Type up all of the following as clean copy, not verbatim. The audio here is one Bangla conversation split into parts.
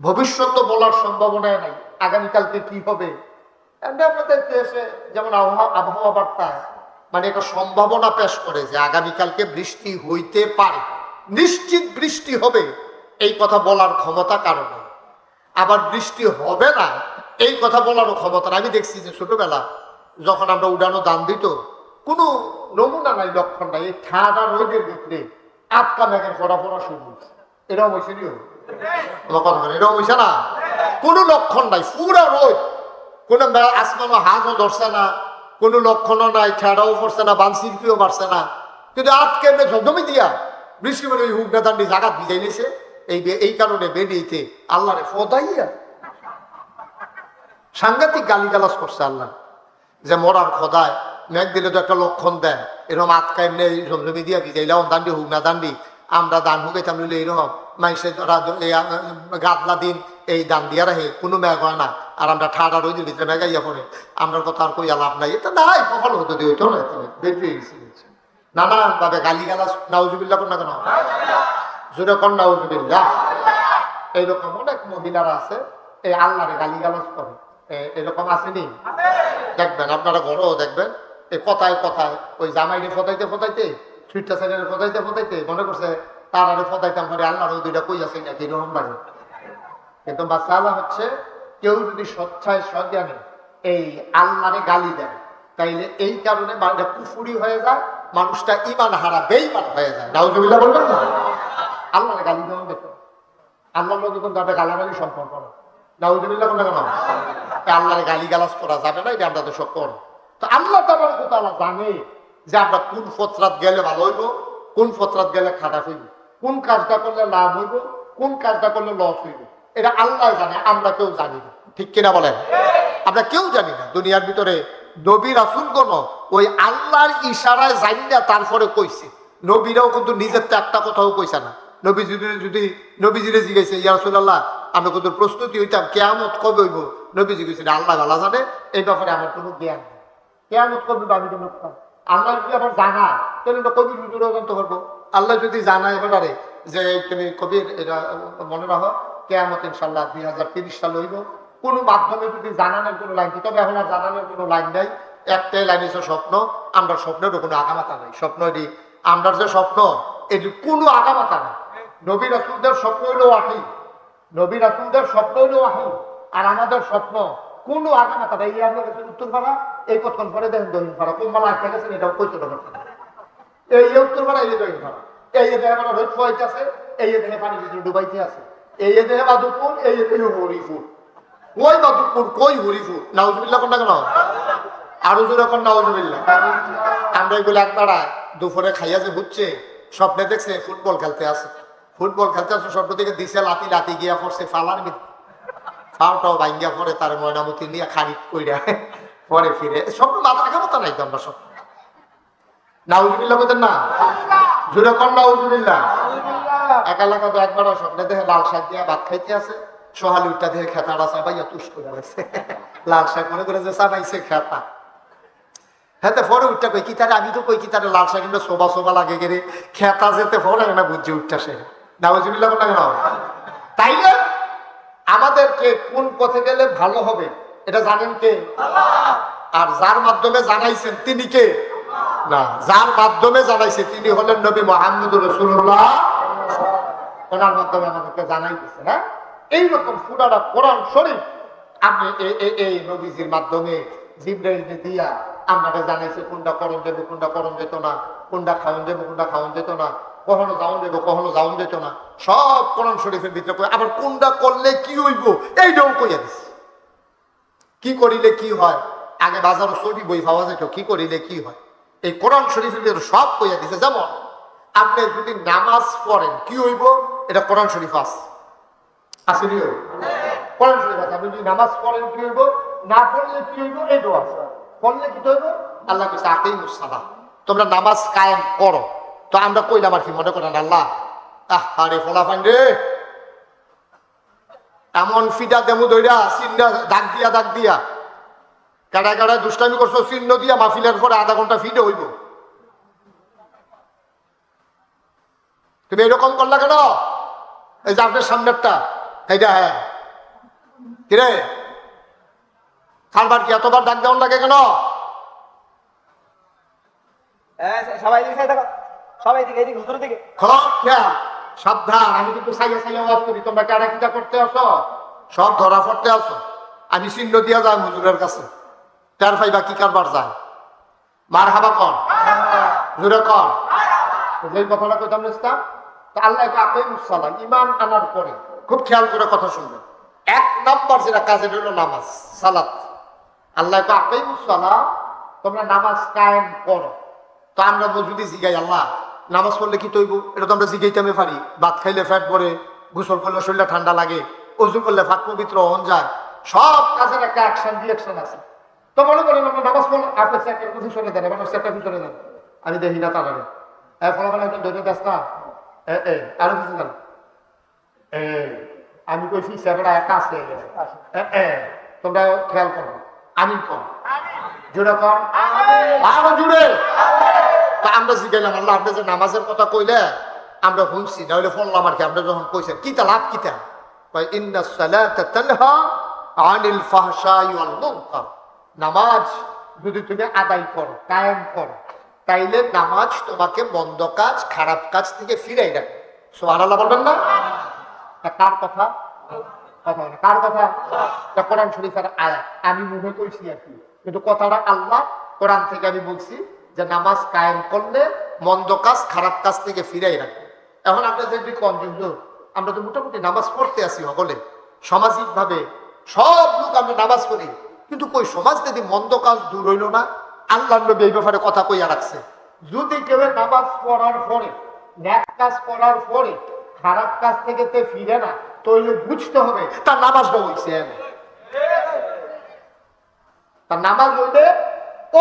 ভবিষ্যৎ তো বলার সম্ভাবনা নাই, আগামীকালকে কি হবে। আমাদের দেশে যেমন আবহাওয়া বার্তায় মানে একটা সম্ভাবনা পেশ করে যে আগামীকালকে বৃষ্টি হইতে পারে, নিশ্চিত বৃষ্টি হবে, এই কথা বলার ক্ষমতা কারো নেই। আবার বৃষ্টি হবে না এই কথা বলারও ক্ষমতা। আমি দেখছি যে ছোটবেলা যখন আমরা উড়ানো দান দিত, কোনো নমুনা নাই, লক্ষণ নাই, এই ঠাডা রোদের ভিতরে আটকা মেঘের ফোড়া শুরু হচ্ছে। এটাও বলছে এটাও বলছে না, কোনো লক্ষণ নাই, পুরা রোদ, কোনো আসমানও হাঁসও ধরছে না, কোনো লক্ষণও নাই, ঠেড়াও পড়ছে না, বানশিল্পিও মারছে না, কিন্তু আজকে এমনি ঝমঝমি দিয়া বৃষ্টি মানে ওই হুকনা দান্ডি জাগাত ভিজাই নিয়েছে। এই কারণে বেরিয়েতে আল্লাহরে ফদাইয়া সাংঘাতিক গালিগালাজ করছে আল্লাহ, যে মরার খোদায় মেঘ দিলে তো একটা লক্ষণ দেয়, এরকম আটকা এমনি ঝমঝমি দিয়া ভিজাইলাম দান্ডি হুকনা দান্ডি, আমরা দান হুকাইতাম নিলে এইরকম মানুষের গাদলা দিন এই দান দিয়া রাখে, কোনো মেঘ হয় না, আর আমরা ঠাডা রোদের ভিতরে মেঘাইয়া পড়ে, আমরা কথা আর কইয়া লাভ নাই। এটা নাই, কখনো হতো দিয়ে হইতো না, বেরিয়ে গেছে নানান ভাবে গালিগালাজ। নাউজুবিল্লাহ কোন না কেন, জোরে কোন নাউজুবিল্লাহ। এইরকম অনেক মহিলারা আছে এই আল্লাহরে গালিগালাজ করে, এরকম আসেনি? দেখবেন আপনারা ঘরেও দেখবেন, এই কথায় কথায় ওই জামাইরে ফদাইতে ফদাইতে, সুইটটা সাইডের ফদাইতে ফদাইতে মনে করছে তার আরে ফদাইতাম করে আল্লাহর ওই দুইটা কই আছে নাকি, এরকম লাগে। কিন্তু মাসালা হচ্ছে, কেউ যদি স্বচ্ছায় সজ্ঞানে এই আল্লাহরে গালি দেয়, তাইলে এই কারণে কুফুরি হয়ে যায়, মানুষটা ইমান হারা বেঈমান হয়ে যায়। নাউজুবিল্লাহ বলবেন না? আল্লাহরে গালি দেওয়া দেখো, আল্লাহর লোক যখন তাদের গালাগালি সম্পর্ক না, নাউজুবিল্লাহ কোন কেন, আল্লাহরে গালি গালাজ করা যাবে না, এটা আমরা তো সব করো। তো আল্লাহ তাআলা জানে যে আমরা কোন ফতরাত গেলে ভালো হইব, কোন ফতরাত গেলে খারাপ হইব, কোন কাজটা করলে লাভ হইব, কোন কাজটা করলে লস হইব, এটা আল্লাহ জানে, আমরা কেউ জানি না। ঠিক কিনা বলেন? আমরা কেউ জানি না। দুনিয়ার ভিতরে নবী রাসূলগণ ওই আল্লাহর ইশারায় জানি না, তারপরে কইছে। নবীরাও কিন্তু নিজের তো একটা কথাও কইছে না। নবীজিরে জিজ্ঞেস, ইয়া রাসূলুল্লাহ আমরা কত প্রস্তুতি হইতাম, কিয়ামত কবে হইব? নবীজি কইছেন আল্লাহ ভালো জানে, এই ব্যাপারে আমার কোনো জ্ঞান নেই। কিয়ামত কবে আমি কেন আল্লাহ যদি আবার জানা, তাহলে কবির ভিতরে জানতে পারবো। আল্লাহ যদি জানায় এবারে যে তুমি কবির এটা মনে রাখো, কিয়ামত ইনশাআল্লাহ 2030 সাল হইব, কোন মাধ্যমে যদি জানানোর কোনো লাইন, তবে এখন আর জানানোর কোনো লাইন নাই, একটাই লাইন হচ্ছে স্বপ্ন। আমরা স্বপ্নেরও কোনো আগামাতা নাই। স্বপ্ন এটি আমরা যে স্বপ্ন, এটি কোনো আগামাতা নাই। নবী রাসূলদের স্বপ্ন হইলো ওয়াহী, নবী রাসূলদের স্বপ্ন হইলো ওয়াহী, আর আমাদের স্বপ্ন কোনো আগামাতা নাই। এই আমরা গেছেন উত্তরপাড়া, এই কতক্ষণ পরে দেখেন দক্ষিণপাড়া, কোন মালা আটকে গেছেন এটাও কইতে পারছেন, এই উত্তরপাড়া, এই দক্ষিণপাড়া, এই দেখে আমার রোদ ফোয়াইতে আছে, এই দেখে পানি ভিতরে ডুবাইতে আছে, এই দেখে বাদুপুর, এই দেখে হরিপুর। কই বাদুপুর, কই হরিপুর? নাউজুবিল্লাহ কোন না কেন, আরো জোরে কোন নাউজুবিল্লাহ। আমরা এগুলো একবার দুপুরে খাইয়া যে বুঝছে, স্বপ্নে দেখছে ফুটবল খেলতে আছে, ফুটবল খেলতে আছে, স্বপ্ন থেকে দিছে লাতি, লাতি গিয়া পড়ছে ফালার ভিতরে, ফাওটাও ভাঙ্গিয়া পরে তার ময়নামতি নিয়ে খারিজ কইরা পরে ফিরে। স্বপ্ন মাথা রাখার মতো নাই তো আমরা স্বপ্ন। নাউজুবিল্লাহ বলতেন না, জোরে কোন নাউজুবিল্লাহ। একালাকা তো একবার স্বপ্নে দেখে লাল শাক দিয়া ভাত খাইতে আছে, সোহালি উঠটা দেখে খেতাটা চাপাইয়া তুষ করে গেছে, লাল শাক মনে করে যে চাপাইছে খেতা। হ্যাঁ, পরে উঠটা কই কি তারে, আমি তো কই কি তারে লাল শাক কিন্তু শোভা শোভা লাগে গেলে খেতা যেতে পরে না বুঝছে উঠটা সে। নাউজুবিল্লাহ কোন না, তাই না? আমাদেরকে কোন পথে গেলে ভালো হবে এটা জানেন কে? আর যার মাধ্যমে জানাইছেন তিনি কে? না, যার মাধ্যমে জানাইছে তিনি হলেন নবী মুহাম্মদুর রাসূলুল্লাহ। ওনার মাধ্যমে আমাদেরকে জানাই দিচ্ছেন। হ্যাঁ, এইরকম পুরাটা কোরআন শরীফ আপনি এই নবীজির মাধ্যমে জিবরাইল দিয়া আপনাকে জানাইছে কোনটা করণ যাবে, কোনটা করণ যেত না, কোনটা খাওয়ান যাবে, কোনটা খাওয়ান যেত না, কখনো যাওন যাবো, কখনো যাওন যেত না, সব কোরআন শরীফের ভিতরে। আবার কোনটা করলে কি হইব এইটাও কইয়া দিচ্ছে। কি করিলে কি হয়, আগে বাজারে ছবি বই পাওয়া যেত, কি করিলে কি হয়, এই কোরআন শরীফের ভিতরে সব কইয়া দিছে। যেমন আপনি যদি নামাজ পড়েন কি হইব, এটা কোরআন শরীফ আছে, আসেনি? কোরআন শরীফ আছে। আপনি যদি নামাজ পড়েন কি হইব, না পড়লে কি হইব, এইটাও আছে। পড়লে কি হইব, আল্লাহ কাছে আকিমুস সালাহ, তোমরা নামাজ কায়েম করো। তো আমরা কইলাম আর কি মনে করেন আল্লাহ আরে ফলাফান রে, এমন ফিটা দেমু দইরা চিহ্ন দাগ দিয়া কাটায় কাটায় দুষ্টামি করছো, চিহ্ন দিয়া মাহফিলের পরে আধা ঘন্টা ফিটে হইব। তুমি এরকম করলা কেন? এই যে আপনার সামনেরটা, এইটা হ্যাঁ কিরে খারবার কি এতবার ডাক দেওয়ান লাগে কেন? সবাই দিকে থাকো, সবাই দিকে এদিকে হুজুর দিকে। সাবধান, আমি কিন্তু সাইয়া সাইয়া ওয়াজ করি, তোমরা কারা কিটা করতে আসো? সব ধরা পড়তে আসো। আমি চিহ্ন দিয়া যাই হুজুরের কাছে, তার ফাইবা কি কারবার যায়। মার হাবা কর, জুড়ে কর। যে কথাটা কইতাম ইসলাম, আল্লাহ আপনি মুসালা ইমান আনার পরে খুব খেয়াল করে কথা শুনবেন। এক নাম্বার যেটা কাজের হলো নামাজ, সালাত। আল্লাহ আপনি মুসালা, তোমরা নামাজ কায়েম করো। তো আমরা যদি জিগাই আল্লাহ নামাজ পড়লে কি তৈব, এটা তো আমরা জিগাইতে পারি। ভাত খাইলে ফ্যাট পরে, গোসল করলে শরীরটা ঠান্ডা লাগে, অজু করলে ফাঁক পবিত্র হন যায়, সব কাজের একটা অ্যাকশন রিয়াকশন আছে। তো মনে করেন আমরা নামাজ পড়লে আপনি সেক্টর কিছু সরে দেন, এবার সেক্টর ভিতরে দেন, আমি দেখি না তাড়াতাড়ি ফলাফল একজন ধরে দেখ না, আরো কিছু দেন। আমি কইছি সেটা একটা আছে, তোমরা খেয়াল করো, আমি কম জুড়ে কম আরো জুড়ে। তা আমরা জিগাইলাম আল্লাহ আপনি যে নামাজের কথা কইলে আমরা শুনছি, না হইলে ফললাম আর কি। আমরা যখন কইছেন কিতা লাভ কিতা, ইন্না সালাতা তানহা আনিল ফাহশাই ওয়াল মুনকার। নামাজ যদি তুমি আদায় করো, কায়েম করো, তাইলে নামাজ তোমাকে মন্দ কাজ, খারাপ কাজ থেকে ফিরাই রাখে। সুবহানাল্লাহ বলবেন না? কার কথা? কার কথা? কোরআন শরীফের আয়াত, আমি মনে কইছি আর কি, কিন্তু কথাটা আল্লাহ কোরআন থেকে আমি বলছি যে নামাজ কায়েম করলে মন্দ কাজ, খারাপ কাজ থেকে ফিরাই রাখে। এখন আমরা যদি কনজিউজ, আমরা তো মোটামুটি নামাজ পড়তে আসি সকলে, সামাজিক ভাবে সব লোক আমরা নামাজ পড়ি, কিন্তু কই সমাজ যদি মন্দ কাজ দূর হইল না। আল্লাহ নবী এই ব্যাপারে কথা কইয়া রাখছে, যদি কেউ নামাজ পড়ার পরে, ন্যাক কাজ করার পরে খারাপ কাজ থেকে তে ফিরে না, তাহলে বুঝতে হবে তার নামাজটা হইছে। তার নামাজ হইলে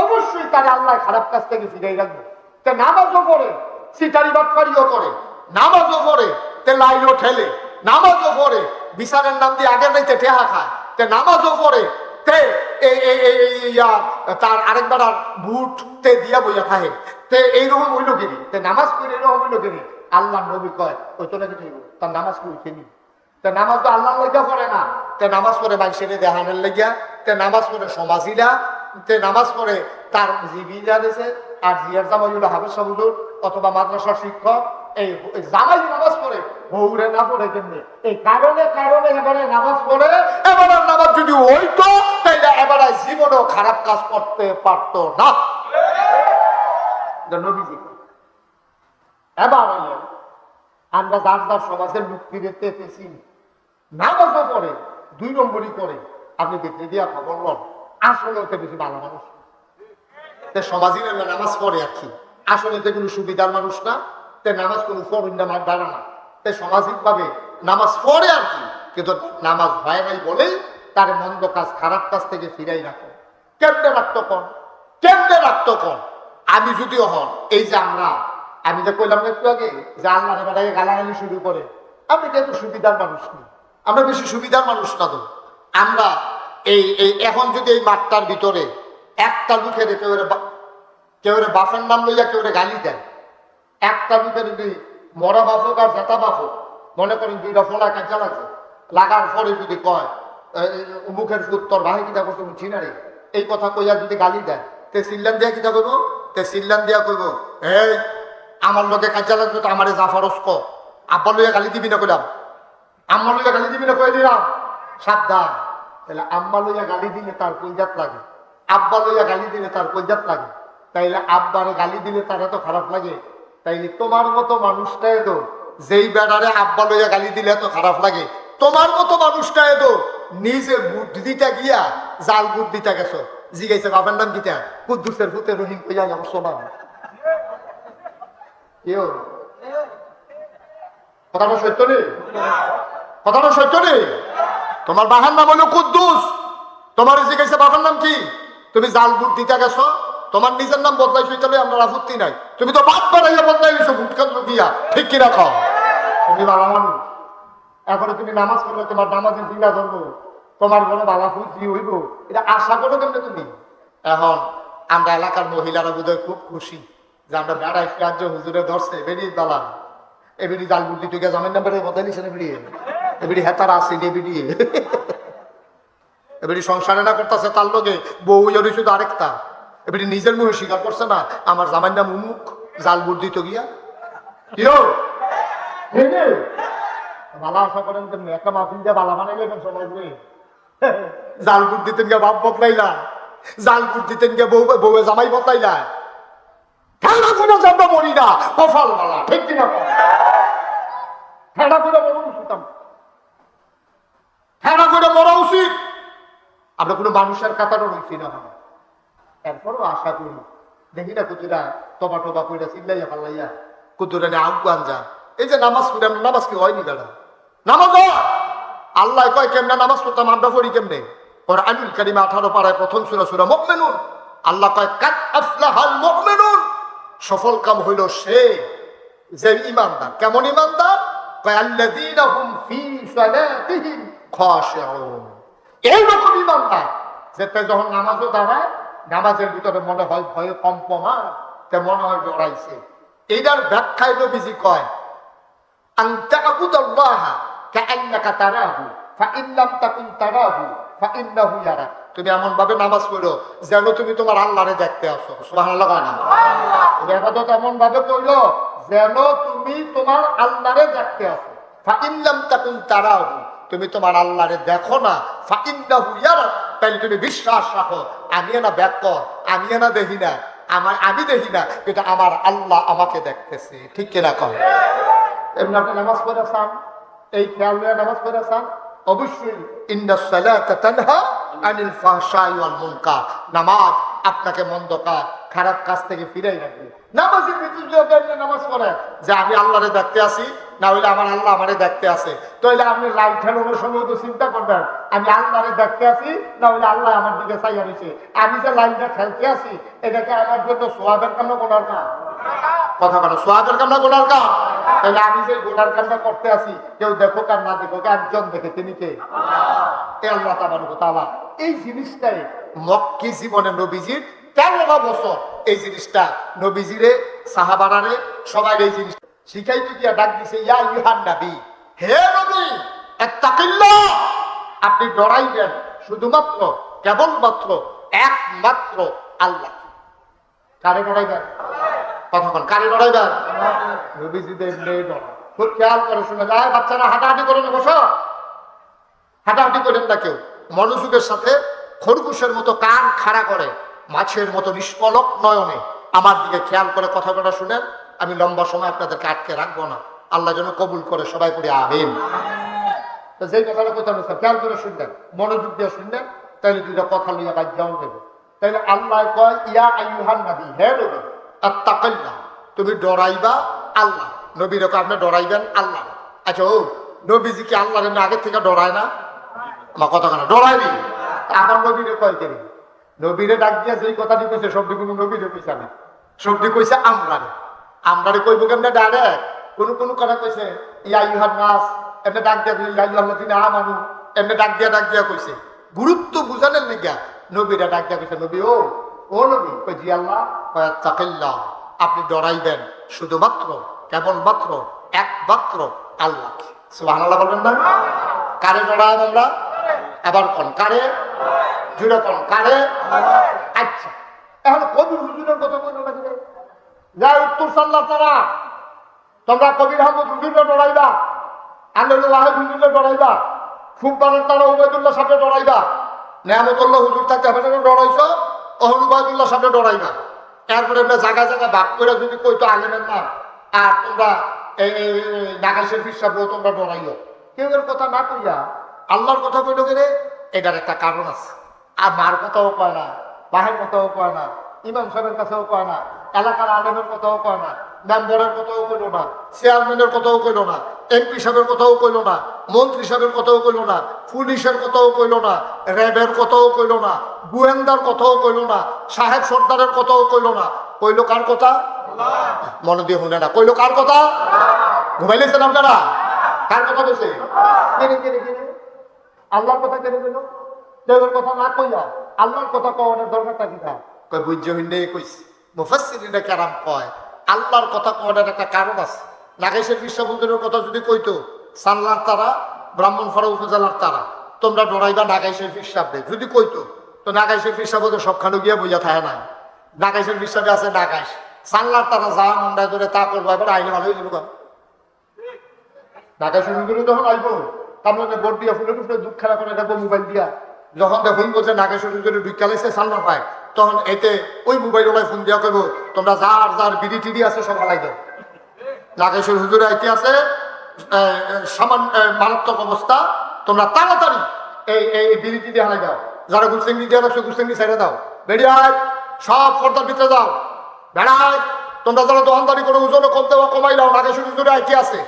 অবশ্যই তার আল্লাহ খারাপ কাজ থেকে ফিরাই রাখবে। তে নামাজও পড়ে, সিটারি বাটফারিও করে, নামাজও পড়ে, তে লাইনও ঠেলে, নামাজও পড়ে, বিচারের নাম দিয়ে আগের নাইতে ঠেহা খায়, তে নামাজও পড়ে, তে তার আরেকবার বুট তে দিয়া বইয়া খায়, তে এইরকম হইল কিনি, তে নামাজ পড়ে এরকম হইল কিনি। আল্লাহ নবী কয় ওই তো নাকি তার নামাজ পড়েনি। তে নামাজ তো আল্লাহ লেগা পড়ে না, তে নামাজ পড়ে মানুষের দেহানের লেগিয়া, তে নামাজ পড়ে সমাজিরা, তে নামাজ পড়ে তার জীবিকা দিয়েছে। আর জিয়ার জামাই হলো হাফেজ সাহেব অথবা মাদ্রাসার শিক্ষক, এই জামাই নামাজ পড়ে, বউরে না পড়ে কেমনি। এই কারণে কারণে এবারে নামাজ পড়ে, এবার নামাজ যদি হইতো তাইলে এবারে জীবনেও খারাপ কাজ করতে পারতো না। নবীজি এবার আমরা যার যার সমাজের মুক্তি দেখতে পেয়েছি, নামাজও পড়ে, 2 নম্বরই করে, আপনি দেখতে দিয়া খবর লন আসলে ওতে বেশি ভালো মানুষ। সমাজী নামাজ পড়ে আর কি, আসলে তো কোনো সুবিধার মানুষ না, তে নামাজ কোনো ফরুন আমার দ্বারা না, তে সামাজিক ভাবে নামাজ পড়ে আর কি, কিন্তু নামাজ হয় নাই বলেই তার মন্দ কাজ, খারাপ কাজ থেকে ফিরাই রাখে। কেমনে রাখতো কন, কেমনে রাখতো কন? আমি যদিও হন, এই যে আমি যে কইলাম একটু আগে যে আল্লাহ বেটাকে গালাগালি শুরু করে, আমি কিন্তু সুবিধার মানুষ না, আমরা বেশি সুবিধার মানুষ না। তো আমরা এই এখন যদি এই মাঠটার ভিতরে একটা লুকের কেউ বাফের নাম লইয়া কেউ গালি দেয়, একটা লুকের যদি মরা বাফক আর জেতা বাফক, মনে করেন 2টা ফোলা কাঁচা লাগছে, লাগার পরে যদি কয় মুখের উত্তর ভাই কিতা করতে চিনা রে, এই কথা কইয়া যদি গালি দেয়, তে সিল্লান দিয়া কিতা করবো, তে সিল্লান দিয়া কইব এই আমার লোকে কাঁচা লাগছে তো আমারে জাফারস ক, আব্বা লইয়া গালি দিবি না কইলাম, আম্মা লইয়া গালি দিবি না কয়ে দিলাম, সাবধান। তাহলে আম্মা লইয়া গালি দিলে তার কইজাত লাগে, আব্বা লইয়া গালি দিলে তার কইজাত লাগে, তাইলে আব্বারে গালি দিলে তার এত খারাপ লাগে, তাইলে তোমার মতো মানুষটাই তো যেই বেড়ারে আব্বা লইয়া গালি দিলে এত খারাপ লাগে, তোমার মতো মানুষটাই তো নিজে বুদ্ধিটা গিয়া জাল বুদ্ধিটা গেছো, জিগাইছে বাবার নাম কিটা, কুদ্দুসের ভূতে রহিম কইয়া আমার সোনা কেউ কথাটা সত্য নেই, কথাটা সত্য নেই। তোমার বাবার নাম হলো কুদ্দুস, তোমার জিজ্ঞাসা বাবার নাম কি, তুমি জাল বুট দিতে গেছো, তোমার নিজের নাম বদলাইছো, তাহলে আমরা আপত্তি নাই, তুমি তো বাপ বাড়াইয়া বদলাই দিছো ভুটকান দিয়া, ঠিক কি রাখো, তুমি বাবা মানুষ। এখন তুমি নামাজ পড়লে তোমার নামাজের দিনা ধরবো, তোমার বড় বাবা ফুজি হইব, এটা আশা করো কেমনে তুমি? এখন আমরা এলাকার মহিলারা বোধহয় খুব খুশি যে আমরা বেড়াই রাজ্য হুজুরে ধরছে, বেরিয়ে দালান এবিডি জাল বুদ্ধি টুকে জামের নাম্বারে বদলাই নিছে না, বেরিয়ে এবিডি হেতারা আছে বেরিয়ে এবারে সংসারে না করতেছে তার লগে বউ জড়ি শুধু আরেকটা, এবারে নিজের মুখে স্বীকার করছে না আমার জামাইর নাম উমুক, জাল বুট দিত গিয়া কিও বালা আশা করেন কেমনি একটা মাফিন দিয়ে বালা বানাইলে সমাজ নেই। জাল বুট দিতেন গিয়া বাপ বদলাইলা, জাল বুট দিতেন গিয়া বউয়ে জামাই বদলাইলা। ঠান্ডা করে আমরা মরি না, কফাল বালা, ঠিক কিনা? ঠান্ডা করে মরা উচিত, ঠান্ডা করে মরা উচিত। আমরা কোনো মানুষের কাতারও রয়েছি না। এরপরও আশা করি দেখি না কুতুরা টবা টবা করে চিল্লাইয়া পাল্লাইয়া কুতুরা নিয়ে আহ্বান যা। এই যে নামাজ পড়ি আমরা, নামাজ কি হয়নি দাদা? নামাজ আল্লাহ কয় কেমনে নামাজ পড়তাম আমরা পড়ি কেমনে? কোরআনুল কারীমে 18 পারায় প্রথম সূরা সূরা মুমিনুন আল্লাহ কয় কাদ আফলাহাল মুমিনুন, সফল কাম হইল সে যে ঈমানদার। কেমন ঈমানদার? কয় আল্লাযীনা হুম ফি সালাতিহিম খাশিউন, এইরকম ঈমানদার যেটা যখন নামাজে দাঁড়ায় নামাজের ভিতরে মনে হয় ভয়ে কম্পমান, তে মনে হয় জড়াইছে। এইটার ব্যাখ্যায় নবীজি কয় আন তা'বুদাল্লাহ কাআন্নাকা তারাহু ফাইন লাম তাকুন তারাহু ফাইন্নাহু ইয়ারাক। তুমি এমন ভাবে নামাজ পড়ো যেন তুমি তোমার আল্লাহরে দেখতে আসো। সুবহানাল্লাহ কয় না? তুমি ইবাদত এমন ভাবে কইলো যেন তুমি তোমার আল্লাহরে দেখতে আসো। ফাইন লাম তাকুন তারাহু, তুমি তোমার আল্লাহরে দেখো না, ফাইন্নাহু ইয়ারাক, তাহলে তুমি বিশ্বাস রাখো আমি না ব্যাক, আমি না দেখি না, আমি দেখি না কিন্তু আমার আল্লাহ আমাকে দেখতেছে। ঠিক কিনা কয়? এমনি আপনি নামাজ পড়েছেন, এই খেয়াল নিয়ে নামাজ পড়েছেন, অবশ্যই ইন্নাস সালাতা তানহা আনিল ফাহশাই ওয়াল মুনকার, নামাজ আপনাকে মন্দ কাজ খারাপ কাজ থেকে ফিরাই রাখবে। নামাজের ভিতরে নামাজ পড়ে যে আমি আল্লাহরে দেখতে আসি, না হইলে আমার আল্লাহ আমারে দেখতে আসে। তাহলে আপনি লাইট ঠেলানোর সময় তো চিন্তা করবেন আমি আল্লাহরে দেখতে আসি, না হইলে আল্লাহ আমার দিকে চাইয়া রয়েছে। আমি যে লাইনটা খেলতে আসি এটাকে আমার জন্য সোয়াবের কাম না গোনার কাম? কথা বলো, সোয়াবের কাম না গোনার কাম? তাহলে আমি যে গোনার কামটা করতে আসি কেউ দেখো আর না দেখো, একজন দেখে, তিনি কে? আল্লাহ তাবারক ওয়া তাআলা। এই জিনিসটাই মক্কি জীবনে নবীজির 13 বছর এই জিনিসটা নবীজিরে সাহাবারারে সবাই এই জিনিস শিখাইতে গিয়া ডাক দিছে, ইয়া আইয়ুহান নবী, হে নবী ইত্তাকিল্লাহ, আপনি ডরাইবেন শুধুমাত্র কেবলমাত্র একমাত্র আল্লাহ। কারে ডরাইবেন? কথা বল, কারে ডরাইবেন? নবীজিদের নেই ডর। খুব খেয়াল করে শুনে যায়, বাচ্চারা হাঁটাহাঁটি করে না, বসো, হাঁটাহাঁটি করেন না কেউ। মনোযোগের সাথে খরগোশের মতো কান খাড়া করে মাছের মতো নিষ্পলক নয়নে আমার দিকে খেয়াল করে কথাটা শুনেন। আমি লম্বা সময় আপনাদেরকে আটকে রাখবো না, আল্লাহ যেন কবুল করে। সবাই পড়ি আমিন। তো যেই কথাটা কথা বলছে খেয়াল করে শুনলেন, মনোযোগ দিয়ে শুনলেন, তাইলে দুইটা কথা নিয়ে বাদ যাও দেবে। তাইলে আল্লাহ কয় ইয়া আইয়ুহান নবী, হে নবী আত্তাকিল্লাহ, তুমি ডরাইবা আল্লাহ। নবীর আপনি ডরাইবেন আল্লাহ। আচ্ছা, ও নবীজি কি আল্লাহর এমনি আগের থেকে ডরায় না? আমার কথা কেন ডরায়নি? আমার নবীরে কয় কেন? নবীরে ডাক দিয়া যেই কথাটি কইছে সবটি কোনো নবীরে কইছে না, সবটি কইছে আমরারে। আমরারে কইব কেমনে ডাইরেক্ট? কোন কোন কথা কইছে ইয়া আইয়ুহান নাস, এমনি ডাক দিয়া ইয়া আইয়ুহাল্লাযিনা আমানু, এমনি ডাক দিয়া কইছে। গুরুত্ব বুঝানোর লিগা নবীরা ডাক দিয়া কইছে, নবী ও নবী, কই জি আল্লাহ, তাকিল্লাহ, আপনি ডরাইবেন শুধুমাত্র কেবলমাত্র একমাত্র আল্লাহ। সুবহানাল্লাহ বলবেন না? কারে ডরাই আমরা? আবার কোন কারে? জুড়ে কোন কারে? আচ্ছা, এখন কবির হুজুরের কথা বলবো না, যা উত্তর সাল্লাহ তারা তোমরা কবির আহমদ হুজুরে ডরাইবা, আল্লাহ ওয়াহেদ হুজুরে ডরাইবা, ফুলবানের তারা উবাইদুল্লাহ সাথে ডরাইবা, নেয়ামতুল্লাহ হুজুর থাকতে হবে না ডরাইছ, অহন উবাইদুল্লাহ সাথে ডরাইবা। এরপরে আমরা জায়গায় জায়গায় ভাগ করে যদি কইতো আলেমের না, আর তোমরা এই নাগাইশের ফিসাবও তোমরা ডরাইও, কেউ এর কথা না কইয়া আল্লাহর কথা কইল গেলে এটার একটা কারণ আছে। আর মার কথাও কয় না, বাহের কথাও কয় না, ইমাম সাহেবের কাছেও কয় না, এলাকার আলেমের কথাও কয় না, মেম্বরের কথাও কইল না, চেয়ারম্যানের কথাও কইল না, এমপি সাহেবের কথাও কইল না, মন্ত্রী সাহেবের কথাও কইল না, পুলিশের কথাও কইল না, র্যাবের কথাও কইল না, গোয়েন্দার কথাও কইল না, সাহেব সর্দারের কথাও কইল না। কইল কার কথা? মনে দিয়ে শুনে না, কইল কার কথা? ঘুমাইলেছেন আপনারা? কার কথা বলছে? আল্লাহর কথা কেন বলল? দেবের কথা না কইয়া আল্লাহর কথা কওয়ার দরকারটা কি? কই বুঝ্য হিন্দে কইছি, মুফাসসিরিনে কেরাম কয় আল্লাহর কথা কওয়ার একটা কারণ আছে। নাগেশের বিশ্ববন্ধুরের কথা যদি কইতো, সানলার তারা, ব্রাহ্মণপাড়া উপজেলার তারা, তোমরা ডরাইবা নাগাইশের ফিরসাবে যদি কইতো তো নাগাইশের ফিরসাব তো সবখানে গিয়া বুঝা থাকে না নাগাইশের ফিরসাবে আছে নাগাইশ সানলার তারা যা মন্ডায় ধরে তা করবো এবার আইনে ভালো হয়ে যাবো নাগাইশের হুজুরে যখন আইবো তার মধ্যে বোর্ড দিয়া ফুলে টুফলে দুধ খেলা করে দেখবো মোবাইল দিয়া যখন দেখুন বলছে নাগাইশের হুজুরে ঢুকালাইছে সানলার পায় তখন এতে ওই মোবাইল ওলাই ফোন দিয়া করবো তোমরা যার যার বিড়ি টিডি আছে সব হালাই দাও নাগেশ্বর হুজুরে আইতে আছে সামান্য মারাত্মক অবস্থা তোমরা তাড়াতাড়ি এই বিড়িটি দিয়ে হারাই দাও যারা গুলসেঙ্গি দিয়ে রাখছো গুলসেঙ্গি ছেড়ে দাও বেরিয়ায় সব পর্দার ভিতরে দাও বেড়ায় তোমরা যারা দোকানদারি করে ওজনে কম দেওয়া কমাই দাও নাগেশ্বর হুজুরে আইতে আছে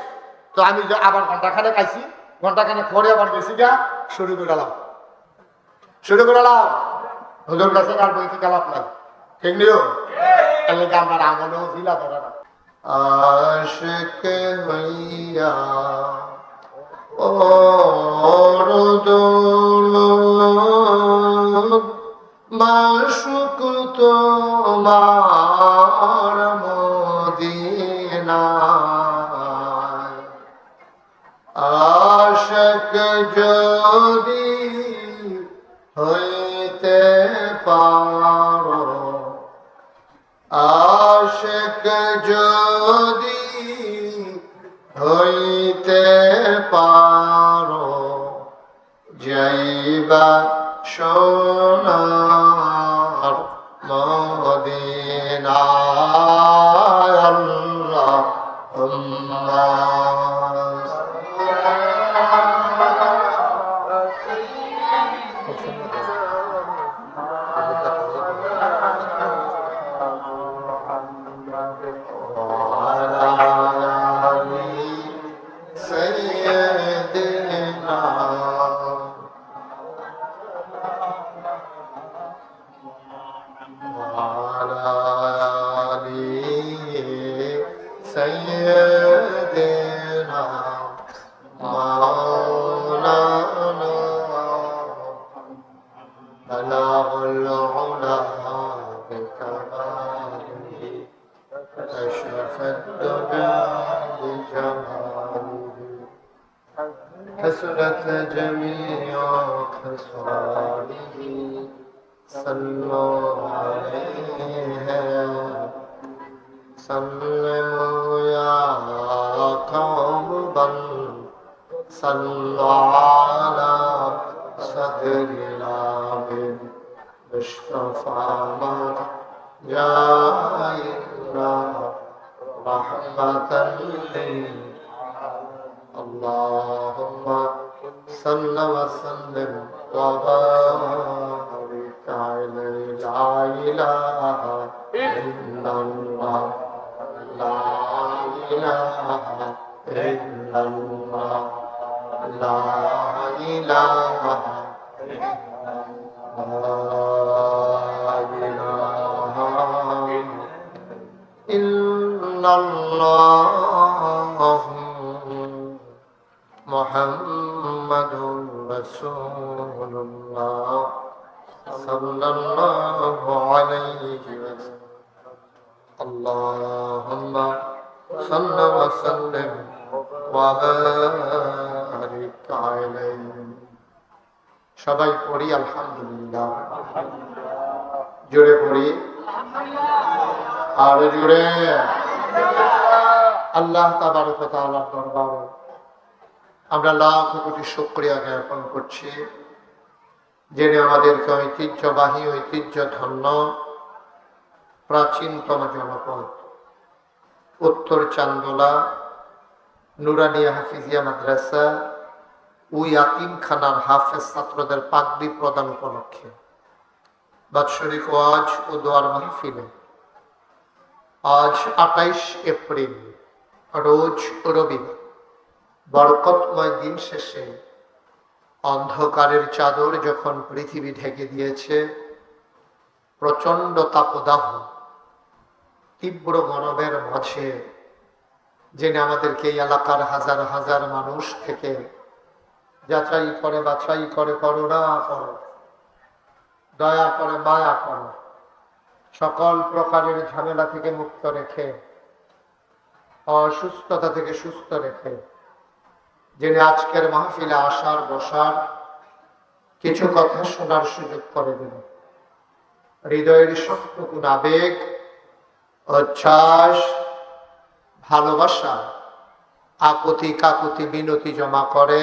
তো আমি আবার ঘন্টাখানে খাইছি ঘন্টাখানে পরে আবার গেছি গা শুরু করে গেলাম হুজুর কাছে আর বইতে গেলাম না ঠিক নিও তাহলে আমার আমলেও দিলা ধরে না আশিক হইয়া মাশুক তোমার মদিনায় আশিক যদি হইতে পারো আশিক যদি হইতে পারো যাইবা সোনার মদিনায় আল্লাহুম্মা سيدنا مولانا بلغ العلا بكماله كشف الدجى بجماله حسنت جميع خصاله صلوا عليه سلموا يا قوم بل صلوا على صدر العابد مصطفى ما جاء إلا رحمة اللهم صل وسلم وبارك عليه لا إله إلا الله لا إله إلا الله لا إله إلا الله محمد رسول الله صلى الله عليه وسلم اللهم صل وسلم وبارك عليه সবাই পড়ি আলহামদুলিল্লাহ জোরে পড়ি আর জোরে আল্লাহ তাবারক ওয়া তাআলার দরবারে আমরা লাখ কোটি শুকরিয়া জ্ঞাপন করছি যিনি আমাদেরকে ঐতিহ্যবাহী ঐতিহ্য ধন্য প্রাচীনতম জনপদ উত্তর চান্দোলা নুরানিয়া হাফিজিয়া মাদ্রাসা ও ইয়াতিমখানার হাফেজ ছাত্রদের পাগড়ি প্রদান উপলক্ষে বাৎসরিক ওয়াজ ও দোয়ার মাহফিলে আজ 28 এপ্রিল রোজ রবিবার বরকতময় দিন শেষে অন্ধকারের চাদর যখন পৃথিবী ঢেকে দিয়েছে প্রচন্ড তাপদাহ তীব্র গরমের মাঝে যিনি আমাদেরকে এই এলাকার হাজার হাজার মানুষ থেকে যাচাই করে বাছাই করে করুণা করো দয়া করে মায়া করো সকল প্রকারের ঝামেলা থেকে মুক্ত রেখে অসুস্থতা থেকে সুস্থ রেখে যিনি আজকের মাহফিলে আসার বসার কিছু কথা শোনার সুযোগ করে দিল। হৃদয়ের সবটুকু আবেগ, উচ্ছ্বাস, ভালোবাসা, আকুতি কাকুতি বিনতি জমা করে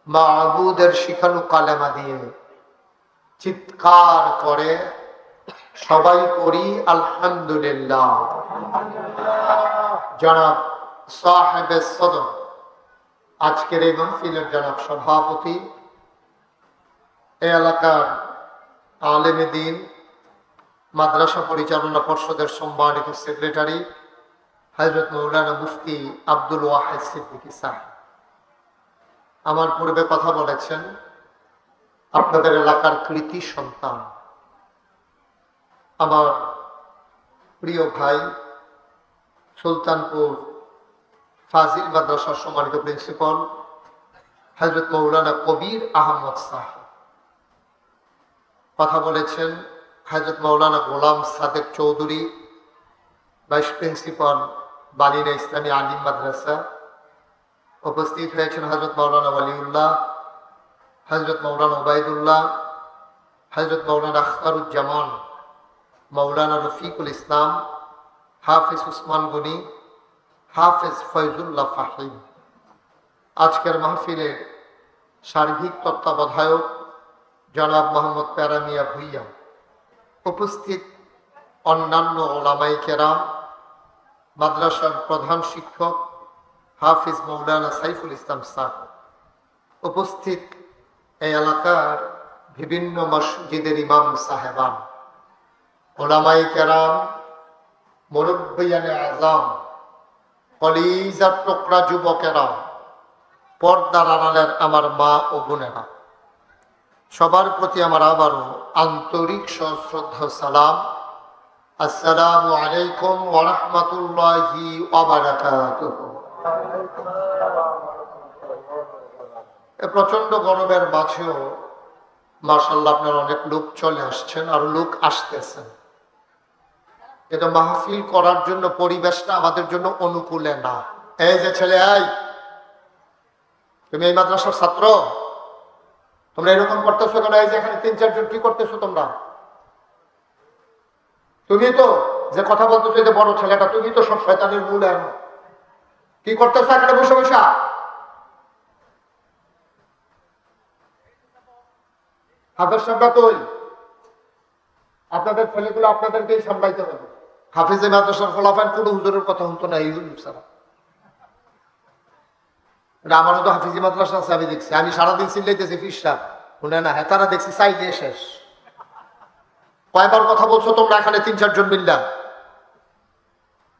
মাবুদের শিখানো কালেমা দিয়ে চিৎকার করে সবাই করি আলহামদুলিল্লাহ। জনাব সাহেবে সদর, আজকের এই মাহফিলের জনাব সভাপতি, এই এলাকার আলেমে দ্বীন, মাদ্রাসা পরিচালনা পর্ষদের সম্মানিত সেক্রেটারি হযরত মৌলানা মুফতি আব্দুল ওয়াহিদ সিদ্দিকী সাহেব আমার পূর্বে কথা বলেছেন। আপনাদের এলাকার কৃতি সন্তান, আমার প্রিয় ভাই, সুলতানপুর ফাজিল মাদ্রাসার সম্মানিত প্রিন্সিপাল হযরত মৌলানা কবির আহমদ সাহেব কথা বলেছেন। হযরত মৌলানা গোলাম সাদেক চৌধুরী, ভাইস প্রিন্সিপাল বালিনা ইসলামী আলিম মাদ্রাসা। উপস্থিত হয়েছেন হযরত মৌলানা ওয়ালিউল্লাহ, হযরত মৌলানা ওবায়দুল্লাহ, হযরত মৌলানা আখতারুজ্জামান, মৌলানা রফিকুল ইসলাম, হাফিজ উসমান গনি, হাফিজ ফয়জুল্লাহ ফাহিম। আজকের মাহফিলের সার্বিক তত্ত্বাবধায়ক জনাব মোহাম্মদ প্যারামিয়া ভুইয়া, উপস্থিত অন্যান্য ওলামায়ে কেরাম, মাদ্রাসার প্রধান শিক্ষক হাফিজ মৌলানা সাইফুল ইসলাম সাহেব, উপস্থিত এই এলাকার বিভিন্ন মসজিদের ইমাম সাহেবান, ওলামায়ে কেরাম, মুরব্বিয়ানে আযম, কলিজার টুকরা যুবকেরা, পর্দার আড়ালের আমার মা ও বোনেরা, সবার প্রতি আমার আবারও আন্তরিক সশ্রদ্ধা সালাম। আসসালামু আলাইকুম ওয়া রাহমাতুল্লাহি ওয়া বারাকাতুহু। প্রচন্ড গরমের মাঝেও মাশাআল্লাহ আপনার অনেক লোক চলে আসছেন, আর লোক আসতেছেন। এটা মাহফিল করার জন্য পরিবেশটা আমাদের জন্য অনুকূলে না। এই যে ছেলে, আই তুমি এই মাদ্রাসার ছাত্র, তোমরা এরকম করতেছো কেন? এই যে এখানে 3-4 জন কি করতেছো তোমরা? তুমি তো যে কথা বলতেছো, যে বড় ছেলেটা, তুমি তো সব শয়তানের মূল। কি করতেছো এখানে বসে বসে? হাফেজ সাহেবরা তো আপনাদের ছেলেগুলো আপনাদেরকেই সামলাইতে হবে। হাফিজে মাদ্রাসার ফলাফল কোনো হুজুরের কথা শুনতো না, এই হুজুর ছাড়া। আমারও তো হাফিজি মাদ্রাসা আছে, আমি দেখছি। আমি সারাদিন চিল্লাইতেছি ফিসা শুনে না, হ্যাঁ তারা দেখছি চাইলে শেষ। কয়বার কথা বলছো তোমরা এখানে 3-4 জন মিল্লা?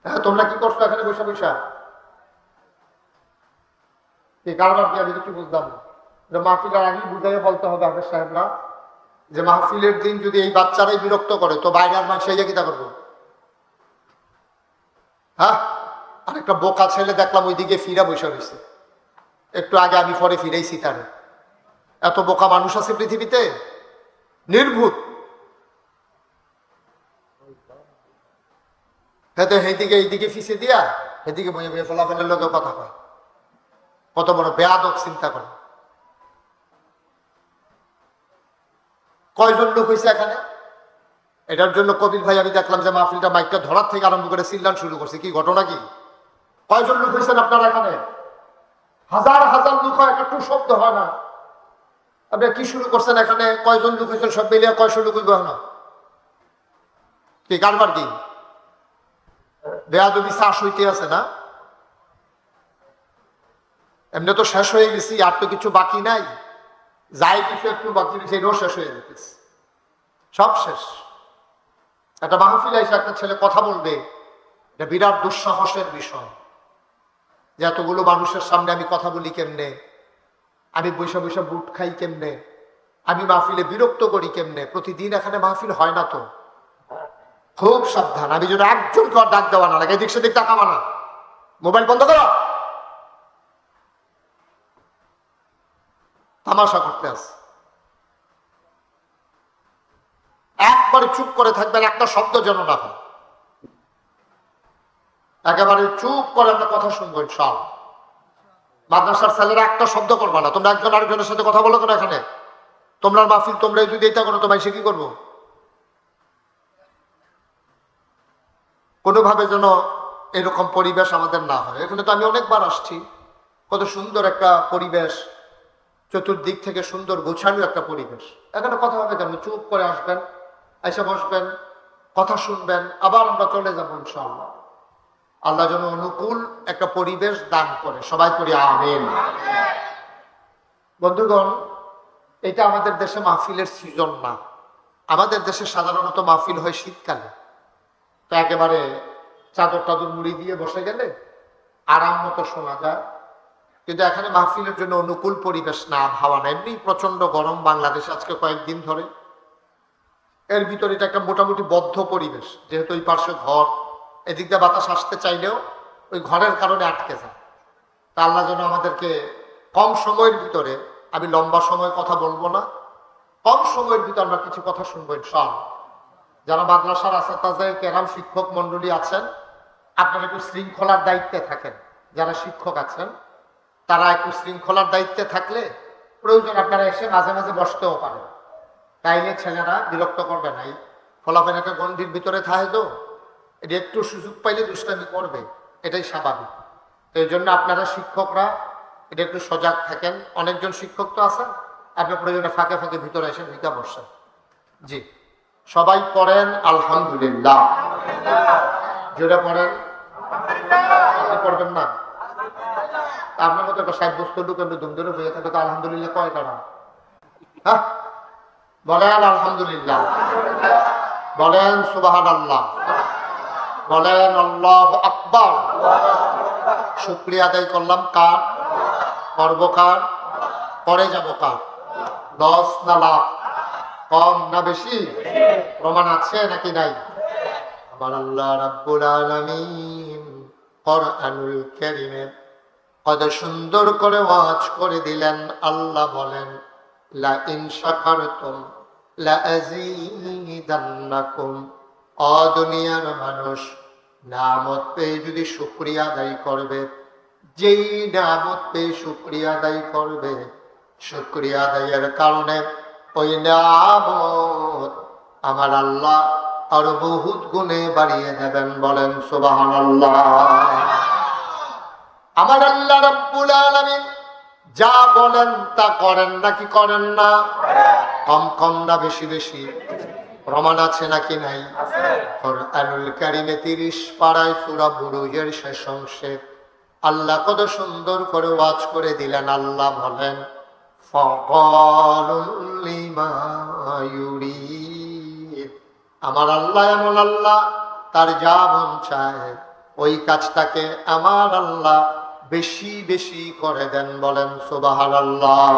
হ্যাঁ তোমরা কি করছো এখানে বসে বসা? কি কারবার কি আমি কিছু বুঝলাম না। মাহফিলের আগেই বুঝাইয়া বলতে হবে হাফেজ সাহেবরা যে মাহফিলের দিন যদি এই বাচ্চারাই বিরক্ত করে তো বাইরে আর মানুষ এই কিতা করবো? হ্যাঁ, আরেকটা বোকা ছেলে দেখলাম ওইদিকে ফিরা বসে রয়েছে। একটু আগে আমি পরে ফিরেছি তারে। এত বোকা মানুষ আছে পৃথিবীতে, নির্ভুত। হয়তো এইদিকে এইদিকে ফিসে দিয়া এদিকে বইয়ে বইয়ে ফলাফলের লোকে কথা কয়। কত বড় বেয়াদব চিন্তা করে। কয়জন লোক হয়েছে এখানে? এটার জন্য কবির ভাই আমি দেখলাম যে মাহফিলটা মাইকটা ধরার থেকে আরম্ভ করে চিল্লান শুরু করছে। কি ঘটনা কি? কয়জন লোক হয়েছেন আপনারা এখানে? হাজার হাজার লোক হয়, একটু শব্দ হয় না। আপনি কি শুরু করছেন এখানে? কয়জন লোক হয়েছেন? সব মিলিয়ে 100 লোক হইব না? কি কারবার কি? বেয়াদবি চাষ হইতে আছে না? এমনি তো শেষ হয়ে গেছি, আর তো কিছু বাকি নাই। যাই কিছু একটু বাকি সেটাও শেষ হয়ে যেতেছে, সব শেষ। একটা মাহফিলে এসে একটা ছেলে কথা বলবে, এটা বিরাট দুঃসাহসের বিষয়। যে এতগুলো মানুষের সামনে আমি কথা বলি কেমনে, আমি বৈশা বৈশা বুট খাই কেমনে, আমি মাহফিলে বিরক্ত করি কেমনে? প্রতিদিন এখানে মাহফিল হয় না তো। খুব সাবধান, আমি যেন একজনকে ডাক দেওয়া না লাগে, এদিক সেদিক তাকাবা না, মোবাইল বন্ধ করো। তামাশা করতে আস, একবারে চুপ করে থাকবেন, একটা শব্দ যেন না হয়। একেবারে চুপ করে আমরা কথা শুনবো ইনশাআল্লাহ। মাদ্রাসার ছেলেরা একটা শব্দ করবা না। তোমরা একজন আরেকজনের সাথে কথা বলো কেন এখানে? তোমরা মাহফিল তোমরাই যদি এটা করো তোমায় সে কি করবো? কোনোভাবে যেন এরকম পরিবেশ আমাদের না হয়। এখানে তো আমি অনেকবার আসছি, কত সুন্দর একটা পরিবেশ, চতুর্দিক থেকে সুন্দর গোছানো একটা পরিবেশ। এখানে কথা হবে কেন? চুপ করে আসবেন, এসে বসবেন, কথা শুনবেন, আবার আমরা চলে যাবো ইনশাআল্লাহ। আল্লাহ যেন অনুকূল একটা পরিবেশ দান করে, সবাই করি আমিন। বন্ধুগণ, এটা আমাদের দেশে মাহফিলের সিজন না। আমাদের দেশে সাধারণত মাহফিল হয় শীতকালে, তো একেবারে চাদর টাদর মুড়ি দিয়ে বসে গেলে আরাম মতো শোনা যায়। কিন্তু এখানে মাহফিলের জন্য অনুকূল পরিবেশ না, হাওয়া না, এমনি প্রচন্ড গরম বাংলাদেশে আজকে কয়েকদিন ধরে। এর ভিতরে এটা একটা মোটামুটি বদ্ধ পরিবেশ, যেহেতু ওই পাশে ঘর, এদিক দিয়ে বাতাস আসতে চাইলেও ওই ঘরের কারণে আটকে যায়। তা আল্লাহ যেন আমাদেরকে কম সময়ের ভিতরে, আমি লম্বা সময় কথা বলবো না, কম সময়ের ভিতরে আমরা কিছু কথা শুনবো ইনশাআল্লাহ। যারা মাদ্রাসার আসাতাজে কেরাম শিক্ষক মন্ডলী আছেন, আপনারা একটু শৃঙ্খলার দায়িত্বে থাকেন। যারা শিক্ষক আছেন তারা একটু শৃঙ্খলার দায়িত্বে থাকলে প্রয়োজন আপনারা এসে মাঝে মাঝে বসতেও পারেন। তাইলে ছেলেরা বিরক্ত করবে না। এই ফলাফল একটা গণ্ডির ভিতরে থাকে, তো এটি একটু সুযোগ পাইলে দুষ্টামি করবে, এটাই স্বাভাবিক। তো এই জন্য আপনারা শিক্ষকরা এটা একটু সজাগ থাকেন। অনেকজন শিক্ষক তো আছেন, আপনার প্রয়োজনে ফাঁকে ফাঁকে ভিতরে এসে ভিকা বসেন। জি, সবাই পড়েন আলহামদুলিল্লাহ। যেটা পড়েন আপনি পড়বেন না, আপনার মতো একটা সাব্যস্তটুকু আপনি ধুম ধরে হয়ে থাকে, তো আলহামদুলিল্লাহ কয় কারণ? হ্যাঁ, বলেন আলহামদুলিল্লাহ, বলেন সুবহানাল্লাহ, বলেন আল্লাহু আকবার। শুকরিয়া আদায় করলাম কার? করবো কার? পরে যাবো কার? লস না লাভ? কম না বেশি? প্রমাণ আছে নাকি নাই? আমার আল্লাহ রাব্বুল আলামিন কোরআনুল কারীমে কত সুন্দর করে ওয়াজ করে দিলেন। আল্লাহ বলেন, লা ইন শাকারতুম লা আযীদান্নাকুম। ও দুনিয়ার মানুষ, নিয়ামত পেয়ে যদি শুকরিয়া আদায় করবে, যেই নিয়ামত পেয়ে শুকরিয়া আদায় করবে, শুকরিয়া আদায়ের কারণে ওই নিয়ামত আমার আল্লাহ আরো বহুত গুণে বাড়িয়ে দেবেন। বলেন সুবহানাল্লাহ। আমার আল্লাহ রাব্বুল আলামিন যা বলেন তা করেন নাকি করেন না? কম কম না বেশি বেশি? প্রমাণ আছে নাকি নাই? কোরআনুল কারীমে 30 পারায় সূরা বুরুজের শেষ অংশে আল্লাহ কত সুন্দর করে ওয়াজ করে দিলেন। আল্লাহ বলেন, ফাকালুল লিমা ইউরিদ। আমার আল্লাহ এমন আল্লাহ, তার যা মন চায় ওই কাজটাকে আমার আল্লাহ বেশি বেশি করে দেন। বলেন সুবহানাল্লাহ।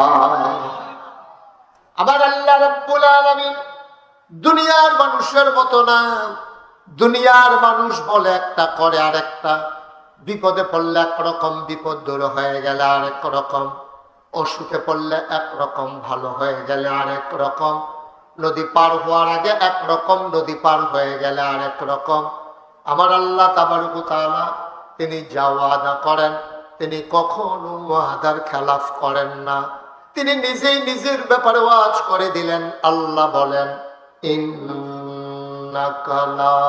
আমার আল্লাহ রাব্বুল আলামিন দুনিয়ার মানুষের মতো না। দুনিয়ার মানুষ বলে একটা, করে আরেকটা। বিপদে পড়লে একরকম, বিপদ দূর হয়ে গেলে আরেক রকম। অসুখে পড়লে একরকম, ভালো হয়ে গেলে আরেক রকম। নদী পার হওয়ার আগে একরকম, নদী পার হয়ে গেলে আরেক রকম। আমার আল্লাহ তাবারক ওয়া তাআলা তিনি যা ওয়াদা করেন, তিনি কখনো ওয়াদার খেলাফ করেন না। তিনি নিজেই নিজের ব্যাপারে ওয়াজ করে দিলেন। আল্লাহ বলেন, ইন্নাকা লা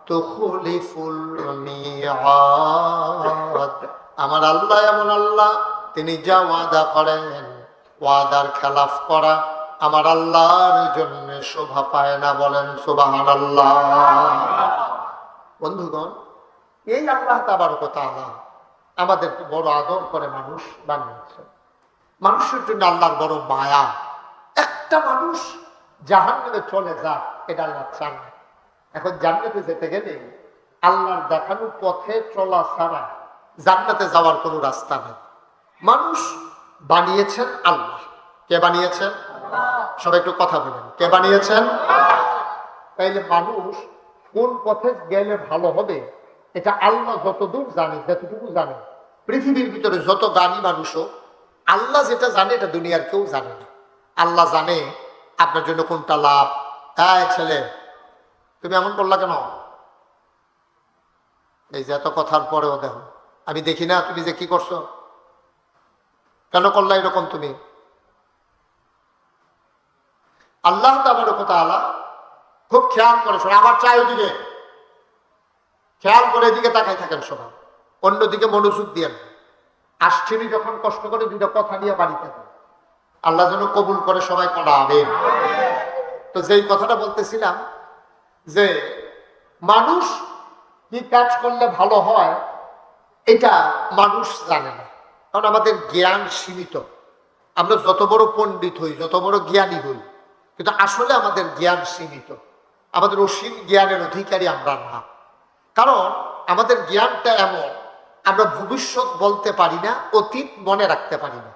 তুখলিফুল মিআদ। আমার আল্লাহ এমন আল্লাহ, তিনি যা ওয়াদা করেন, ওয়াদার খেলাফ করা আমার আল্লাহর জন্য শোভা পায় না। বলেন সুবহানাল্লাহ। বন্ধুগণ, এই আল্লাহ তাবারক ওয়া তাআলা আমাদেরকে বড় আদর করে মানুষ বানিয়েছেন। মানুষের জন্য আল্লাহর বড় মায়া। একটা মানুষ জাহান্নামে চলে যাক, এটা আল্লাহ চান না। এখন জান্নাতে যেতে গেলে আল্লাহর দেখানো পথে চলা ছাড়া জান্নাতে যাওয়ার কোনো রাস্তা নেই। মানুষ বানিয়েছেন আল্লাহ। কে বানিয়েছেন? সবাই একটু কথা বলেন, কে বানিয়েছেন? তাইলে মানুষ কোন পথে গেলে ভালো হবে এটা আল্লাহ যতদূর জানে, যতটুকু জানে। পৃথিবীর ভিতরে যত জ্ঞানী মানুষও, আল্লাহ যেটা জানে এটা দুনিয়ার কেউ জানে না। আল্লাহ জানে আপনার জন্য কোনটা লাভ। এই ছেলে, তুমি এমন বললা কেন? এই যে এত কথার পরেও দেখো, আমি দেখি না তুমি যে কি করছো, কেন করলা এরকম? তুমি আল্লাহ তাবারক ওয়া তাআলা খুব খেয়াল করে শোনেন। আবার চাই ওদিকে, খেয়াল করে এদিকে তাকাই থাকেন সবাই, অন্যদিকে মনোযোগ দিয়েন। আসছেনি যখন কষ্ট করে দুইটা কথা নিয়ে বাড়িতে যান। আল্লাহ যেন কবুল করে, সবাই পড়া আমিন। তো যেই কথাটা বলতেছিলাম যে মানুষ কি কাজ করলে ভালো হয় এটা মানুষ জানে না, কারণ আমাদের জ্ঞান সীমিত। আমরা যত বড় পণ্ডিত হই, যত বড় জ্ঞানী হই, কিন্তু আসলে আমাদের জ্ঞান সীমিত। আমাদের অসীম জ্ঞানের অধিকারী আমরা না, কারণ আমাদের জ্ঞানটা এমন, আমরা ভবিষ্যৎ বলতে পারি না, অতীত মনে রাখতে পারি না।